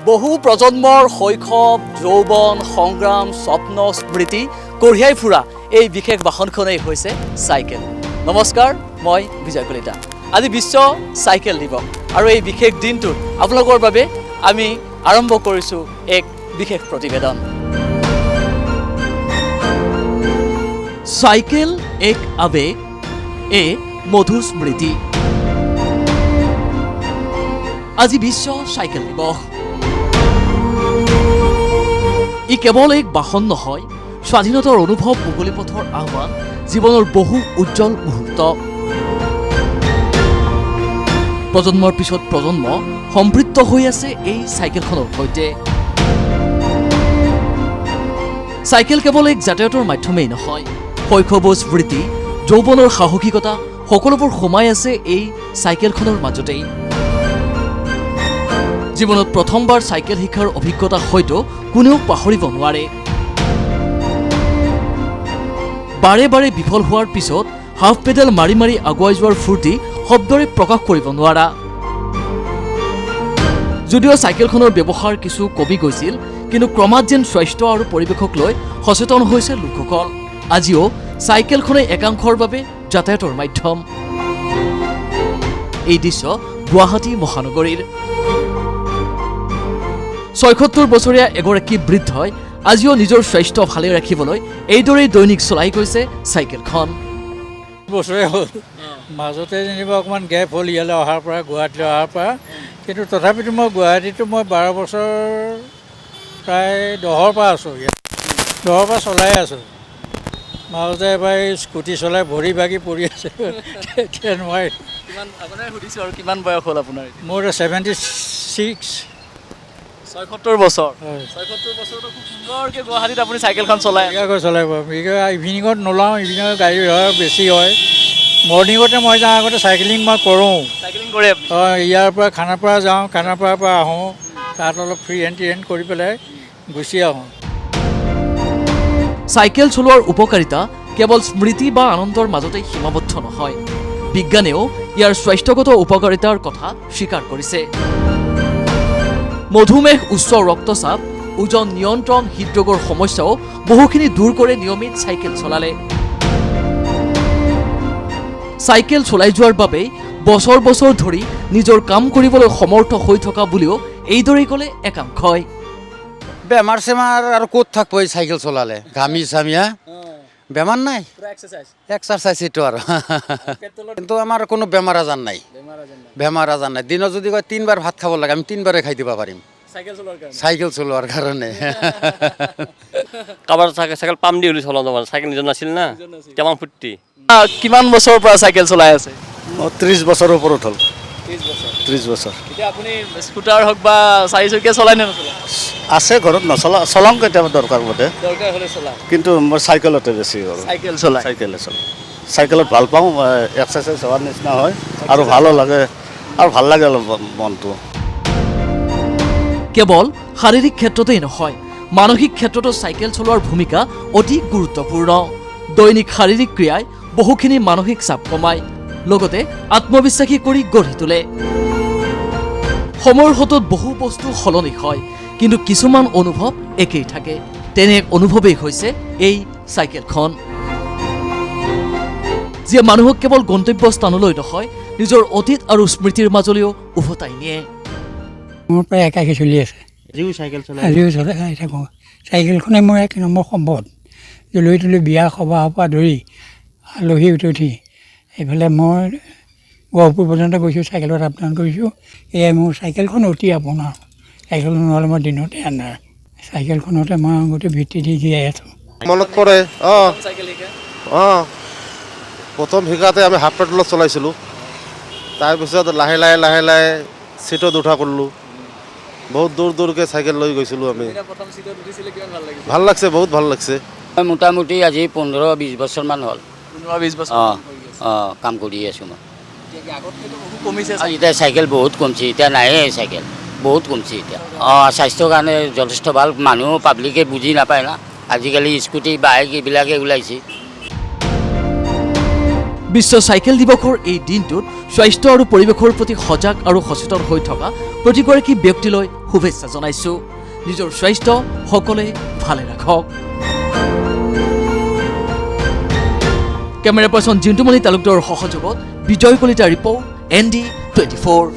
বহু প্ৰজন্মৰ শৈশৱ যৌৱন সংগ্ৰাম স্বপ্ন স্মৃতি কঢ়িয়াই ফুৰা এই বিশেষ বাহনখনেই হৈছে চাইকেল। নমস্কাৰ, মই বিজয় কলিতা। আজি বিশ্ব চাইকেল দিৱস আৰু এই বিশেষ দিনটোত আপোনালোকৰ বাবে আমি আৰম্ভ কৰিছোঁ এক বিশেষ প্ৰতিবেদন। চাইকেল এক আবেগ, এ মধুৰ স্মৃতি। আজি বিশ্ব চাইকেল দিৱস। ই কেৱল এক বাহন নহয়, স্বাধীনতাৰ অনুভৱ, মুকলি পথৰ আহ্বান, জীৱনৰ বহু উজ্জ্বল মুহূৰ্ত। প্ৰজন্মৰ পিছত প্ৰজন্ম সম্পৃক্ত হৈ আছে এই চাইকেলখনৰ সৈতে। চাইকেল কেৱল এক যাতায়াতৰ মাধ্যমেই নহয়, শৈশৱৰ স্মৃতি, যৌৱনৰ সাহসিকতা সকলোবোৰ সোমাই আছে এই চাইকেলখনৰ মাজতেই। জীৱনত প্ৰথমবাৰ চাইকেল শিকাৰ অভিজ্ঞতা হয়তো কোনেও পাহৰিব নোৱাৰে। বাৰে বাৰে বিফল হোৱাৰ পিছত হাফ পেডেল মাৰি মাৰি আগুৱাই যোৱাৰ ফূৰ্তি শব্দৰে প্ৰকাশ কৰিব নোৱাৰা। যদিও চাইকেলখনৰ ব্যৱহাৰ কিছু কমি গৈছিল, কিন্তু ক্ৰমাৎ যেন স্বাস্থ্য আৰু পৰিৱেশক লৈ সচেতন হৈছে লোকসকল। আজিও চাইকেলখনে একাংশৰ বাবে যাতায়াতৰ মাধ্যম। এই দৃশ্য গুৱাহাটী মহানগৰীৰ। ৭৬ বছৰীয়া এগৰাকী বৃদ্ধই আজিও নিজৰ স্বাস্থ্য ভালে ৰাখিবলৈ এইদৰেই দৈনিক চলাই গৈছে চাইকেলখন। বছৰে হ'ল, মাজতে যেনিবা অকণমান গেপ হ'ল ইয়ালৈ অহাৰ পৰা, গুৱাহাটীলৈ অহাৰ পৰা, কিন্তু তথাপিতো মই গুৱাহাটীতো মই 12 বছৰ প্ৰায় 10ৰ পৰা আছোঁ, ইয়াত 10ৰ পৰা চলাই আছোঁ। মাজতে এবাৰ স্কুটি চলাই ভৰি ভাগি পৰি আছে, এতিয়া নোৱাৰি। আপোনাৰ সুধিছোঁ আৰু কিমান বয়স হ'ল আপোনাৰ? মোৰ 76। ৭৬ বছৰ। হয়, ৭৬ বছৰতো খুব সুন্দৰকৈ গুৱাহাটীত আপুনি চাইকেলখন চলাই। এয়াকৈ চলাই পাম। ইভিনিঙত নোলাওঁ, ইভিনিঙত গাড়ী হয় বেছি হয়। মৰ্ণিঙতে মই যাওঁ, আগতে চাইকেলিং মই কৰোঁ। চাইকেলিং কৰে? হয়, ইয়াৰ পৰা খানাপাৰা যাওঁ, খানাপাৰাৰ পৰা আহোঁ, তাত অলপ ফ্ৰী এণ্ড কৰি পেলাই গুচি আহোঁ। চাইকেল চলোৱাৰ উপকাৰিতা কেৱল স্মৃতি বা আনন্দৰ মাজতেই সীমাবদ্ধ নহয়। বিজ্ঞানেও ইয়াৰ স্বাস্থ্যগত উপকাৰিতাৰ কথা স্বীকাৰ কৰিছে। মধুমেহ, উচ্চ ৰক্তচাপ, ওজন নিয়ন্ত্ৰণ, হৃদৰোগৰ সমস্যাও বহুখিনি দূৰ কৰে নিয়মিত চাইকেল চলালে। চাইকেল চলাই যোৱাৰ বাবেই বছৰ বছৰ ধৰি নিজৰ কাম কৰিবলৈ সমৰ্থ হৈ থকা বুলিও এইদৰেই ক'লে একাংশই। বেমাৰ চেমাৰ আৰু ক'ত থাকব এই চাইকেল চলালে, ঘামি চামিয়া বেমাৰ নাই, এক্সাৰচাইজ এইটো আৰু। কিন্তু আমাৰ কোনো বেমাৰ আজাৰ নাই, বেমাৰ আজাৰ নাই। দিনত যদি কয় 3 বাৰ ভাত খাব লাগে, আমি 3 বাৰে খাই দিব পাৰিম চাইকেল চলোৱাৰ কাৰণে। কাৰোবাৰ চাইকেল পাম দি হ'লে চলাব পাৰে, চাইকেল নিজৰ নাছিল না, কেমান ফূৰ্তি। কিমান বছৰৰ পৰা চাইকেল চলাই আছে? 30 বছৰৰ ওপৰত হ'ল। 30 বছৰ। এতিয়া আপুনি স্কুটাৰ হওক বা 4 চকীয়া চলাই নে নচলাই? আছে ঘৰত, চলাওঁ কেতিয়াবা দৰকাৰ মতে, দৰকাৰ হ'লে চলাই। কিন্তু মই চাইকেলতে বেছি কৰোঁ। চাইকেল চলাই? চাইকেলে চলাওঁ। চাইকেলত ভাল পাওঁ, এক্সাৰচাইজ হোৱাৰ নিচিনা হয় আৰু ভালো লাগে, আৰু ভাল লাগে অলপ মনটো। কেৱল শাৰীৰিক ক্ষেত্ৰতেই নহয়, মানসিক ক্ষেত্ৰতো চাইকেল চলোৱাৰ ভূমিকা অতি গুৰুত্বপূৰ্ণ। দৈনিক শাৰীৰিক ক্ৰিয়াই বহুখিনি মানসিক চাপ কমায়, লগতে আত্মবিশ্বাসী কৰি গঢ়ি তোলে। সময়ৰ হাতত বহু বস্তু সলনি হয়, কিন্তু কিছুমান অনুভৱ একেই থাকে। তেনে এক অনুভৱেই হৈছে এই চাইকেলখন, যিয়ে মানুহক কেৱল গন্তব্যস্থানলৈ নহয়, নিজৰ অতীত আৰু স্মৃতিৰ মাজলৈও উভতাই নিয়ে। মোৰ প্ৰায় একাকী চলি আছে, আজিও চলাই থাকোঁ। চাইকেলখনে মোৰ 1 নম্বৰ সম্পদ। লৈ তুলি বিয়া সবাহৰ পৰা ধৰি আলহী উঠি এইফালে মই গহপুৰ পৰ্যন্ত গৈছোঁ, চাইকেলত আপডাউন কৰিছোঁ। এয়াই মোৰ চাইকেলখন অতি আপোনাৰ। চাইকেলখন নহ'লে মই দিনতে আন্ধাৰ। চাইকেলখনতে মই গোটেই ভিত্তি দি জীয়াই আছোঁ। মনত পৰে, প্ৰথম শিকাতে আমি হাফ পেডেলত চলাইছিলোঁ। তাৰপিছত লাহে লাহে চিটত উঠা কৰিলোঁ। বহুত দূৰকৈ চাইকেল লৈ গৈছিলোঁ আমি। ভাল লাগছে, বহুত ভাল লাগছে। মোটামুটি আজি 15-20 বছৰমান হ'ল। 15-20 বছৰ কাম কৰি আছোঁ মই। এতিয়া চাইকেল বহুত কমছে, এতিয়া নায়ে চাইকেল, বহুত কমছে এতিয়া। স্বাস্থ্যৰ কাৰণে যথেষ্ট ভাল। মানুহ পাব্লিকে বুজি নাপায় না, আজিকালি স্কুটি বাইক এইবিলাকে ওলাইছে। বিশ্ব চাইকেল দিৱসৰ এই দিনটোত স্বাস্থ্য আৰু পৰিৱেশৰ প্ৰতি সজাগ আৰু সচেতন হৈ থকা প্ৰতিগৰাকী ব্যক্তিলৈ শুভেচ্ছা জনাইছোঁ। নিজৰ স্বাস্থ্য সকলোৱে ভালে ৰাখক। কেমেৰা পাৰ্চন জিন্টুমণি তালুকদাৰৰ সহযোগত বিজয় কলিতা ৰিপৰ্ট ND24।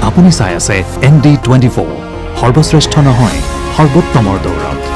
আপুনি চাই আছে ND24 সৰ্বশ্ৰেষ্ঠ নহয় সৰ্বোত্তমৰ দৌৰত।